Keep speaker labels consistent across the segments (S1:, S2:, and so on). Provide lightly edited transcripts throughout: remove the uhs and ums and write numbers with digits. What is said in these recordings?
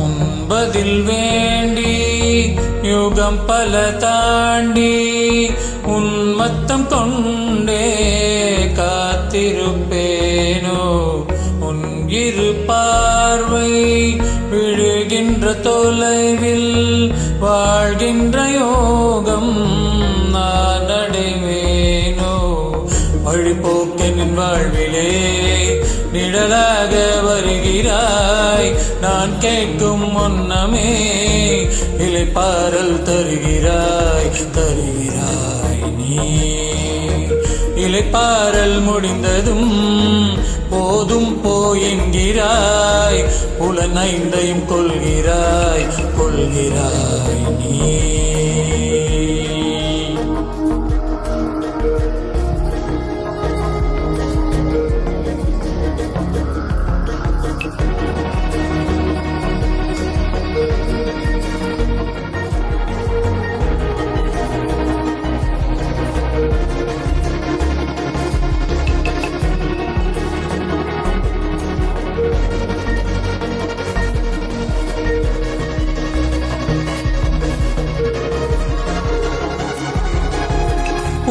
S1: உன்பதில் வேண்டி யுகம் பல தாண்டி உன்மத்தம் கொண்டே காத்திருப்பேனோ. உன் இரு பார்வை விழுகின்ற தொலைவில் வாழ்கின்ற யோகம் நான் அடைவேனோ. வழிபோக்கனின் வாழ்விலே நிழலாக வருகிறாய். நான் கேட்கும் முன்னமே இலைப்பாறல் தருகிறாய் நீ. இலைப்பாறல் முடிந்ததும் போதும் போயென்கிறாய். புலனைந்தையும் கொள்கிறாய் நீ.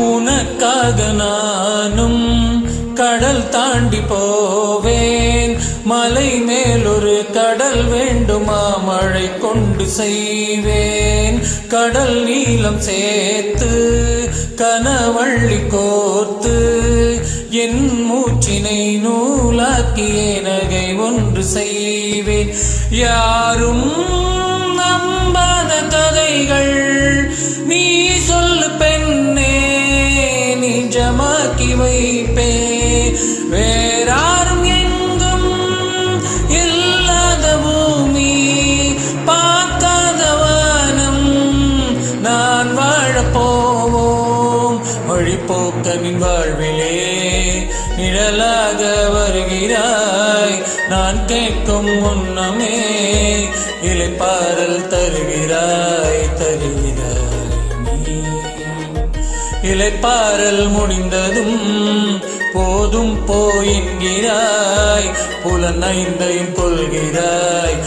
S1: உனக்காக நானும் கடல் தாண்டி போவேன். மலை மேலொரு கடல் வேண்டுமா மழை கொண்டு செய்வேன். கடல் நீளம் சேர்த்து கனவள்ளி கோர்த்து என் மூச்சினை நூலாக்கியே நகை ஒன்று செய்வேன். யாரும் நம்பாத கதைகள் நீ சொல்லு பெண்ணே, நிஜமாக்கி வைப்பே. வேறாரும் எங்கும் இல்லாத பூமி, பார்க்காத வானம் நான் வாழப்போவோம். வழிபோக்கனின் வாழ்விலே நிழலாக வருகிறாய். நான் கேட்கும் முன்னமே இலைப்பாறல் தருகிறாய் நீ. இலைப்பாறல் முடிந்ததும் போதும் போயென்கிறாய். புலனைந்தையும் கொள்கிறாய்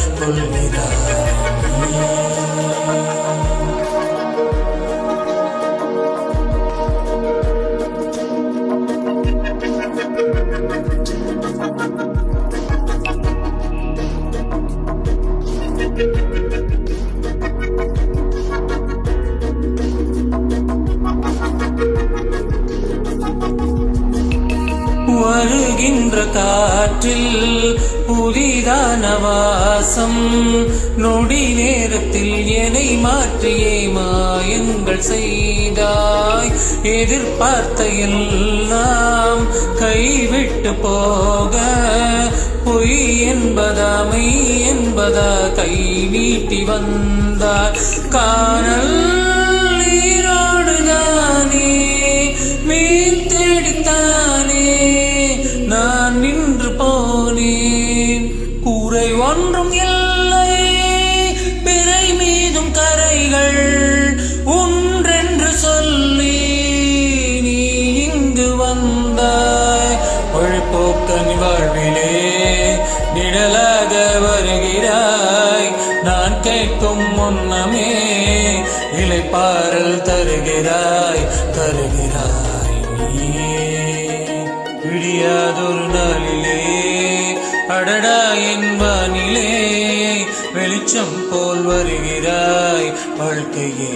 S1: வருகின்ற காற்றில் புதிதான வாசம். நொடி நேரத்தில் என்னை மாற்றியே மாயங்கள் செய்தாய். எதிர்பார்த்த எல்லாம் கைவிட்டு போக பொய் என்பதா மெய் என்பதா கை நீட்டி வந்தாய். காணல் நீரோடுதானே மீன் தேடித்தானே நான் நின்று போனேன். கூரை ஒன்றும் இல்லை பிறை மீதும் கரைகள் ஒன்றென்று சொல்லி நீ இங்கு வந்தாய். வழிபோக்கன் வாழ்விலே நிழலாக வருகிறாய். நான் கேட்கும் முன்னமே இலைப்பாறல் தருகிறாய் நீ. விடியாதொரு நாளிலே அடடா என் வானிலே வெளிச்சம் போல் வருகிறாய் வாழ்க்கையே.